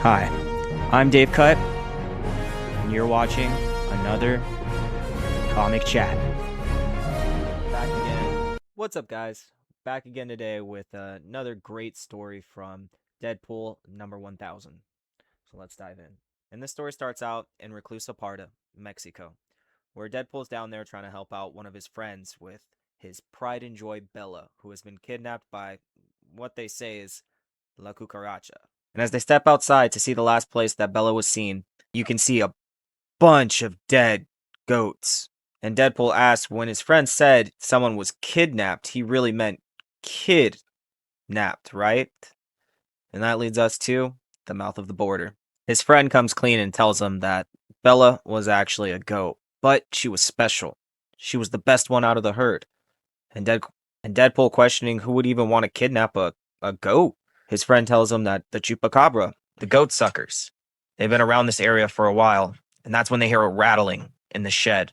Hi, I'm Dave Cut, and you're watching another Comic Chat. Back again. What's up, guys? Back again today with another great story from Deadpool number 1000. So let's dive in. And this story starts out in Reclusa Parda, Mexico, where Deadpool's down there trying to help out one of his friends with his pride and joy Bella, who has been kidnapped by what they say is La Cucaracha. And as they step outside to see the last place that Bella was seen, you can see a bunch of dead goats. And Deadpool asks when his friend said someone was kidnapped, he really meant kidnapped, right? And that leads us to the mouth of the border. His friend comes clean and tells him that Bella was actually a goat, but she was special. She was the best one out of the herd. And, Deadpool questioning who would even want to kidnap a goat. His friend tells him that the chupacabra, the goat suckers, they've been around this area for a while, and that's when they hear a rattling in the shed.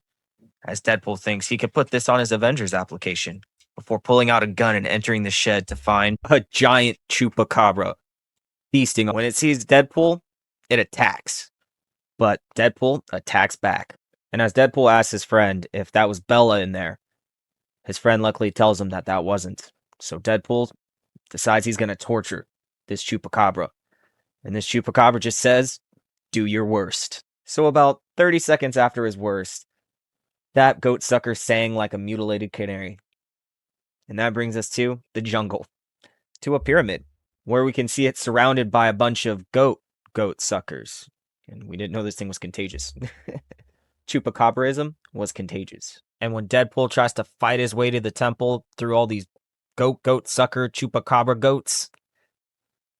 As Deadpool thinks he could put this on his Avengers application before pulling out a gun and entering the shed to find a giant chupacabra feasting. When it sees Deadpool, it attacks, but Deadpool attacks back. And as Deadpool asks his friend if that was Bella in there, his friend luckily tells him that that wasn't. So Deadpool decides he's going to torture this chupacabra. And this chupacabra just says, do your worst. So about 30 seconds after his worst, that goat sucker sang like a mutilated canary. And that brings us to the jungle, to a pyramid, where we can see it surrounded by a bunch of goat suckers. And we didn't know this thing was contagious. Chupacabrism was contagious. And when Deadpool tries to fight his way to the temple through all these goat sucker chupacabra goats,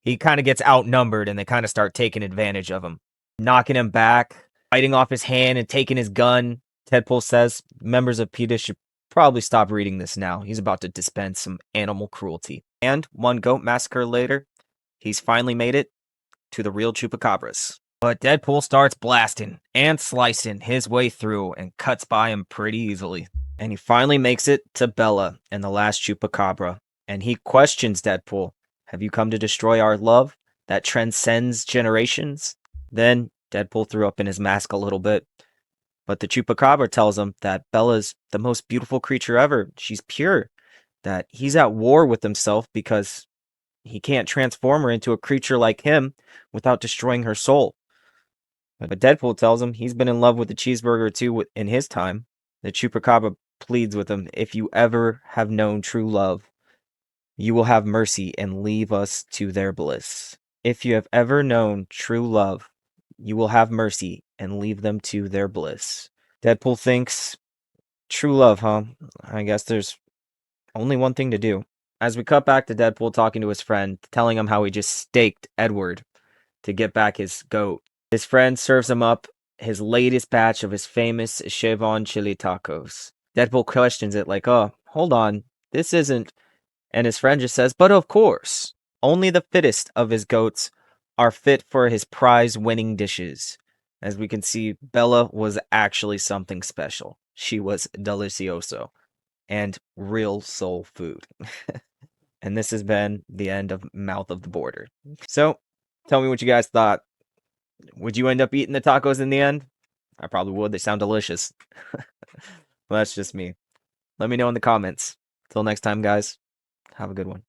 he kind of gets outnumbered and they kind of start taking advantage of him, knocking him back, biting off his hand and taking his gun. Deadpool says members of PETA should probably stop reading this now. He's about to dispense some animal cruelty. And one goat massacre later, he's finally made it to the real chupacabras. But Deadpool starts blasting and slicing his way through and cuts by him pretty easily. And he finally makes it to Bella and the last chupacabra. And he questions Deadpool, have you come to destroy our love that transcends generations? Then Deadpool threw up in his mask a little bit. But the chupacabra tells him that Bella's the most beautiful creature ever. She's pure. That he's at war with himself because he can't transform her into a creature like him without destroying her soul. But Deadpool tells him he's been in love with the cheeseburger too in his time. The chupacabra pleads with him, if you ever have known true love, you will have mercy and leave us to their bliss. If you have ever known true love, you will have mercy and leave them to their bliss. Deadpool thinks, true love, huh? I guess there's only one thing to do. As we cut back to Deadpool talking to his friend, telling him how he just staked Edward to get back his goat. His friend serves him up his latest batch of his famous Chevron chili tacos. Deadpool questions it like, oh, hold on, this isn't... And his friend just says, but of course, only the fittest of his goats are fit for his prize-winning dishes. As we can see, Bella was actually something special. She was delicioso and real soul food. And this has been the end of Mouth of the Border. So, tell me what you guys thought. Would you end up eating the tacos in the end? I probably would. They sound delicious. Well, that's just me. Let me know in the comments. Till next time, guys. Have a good one.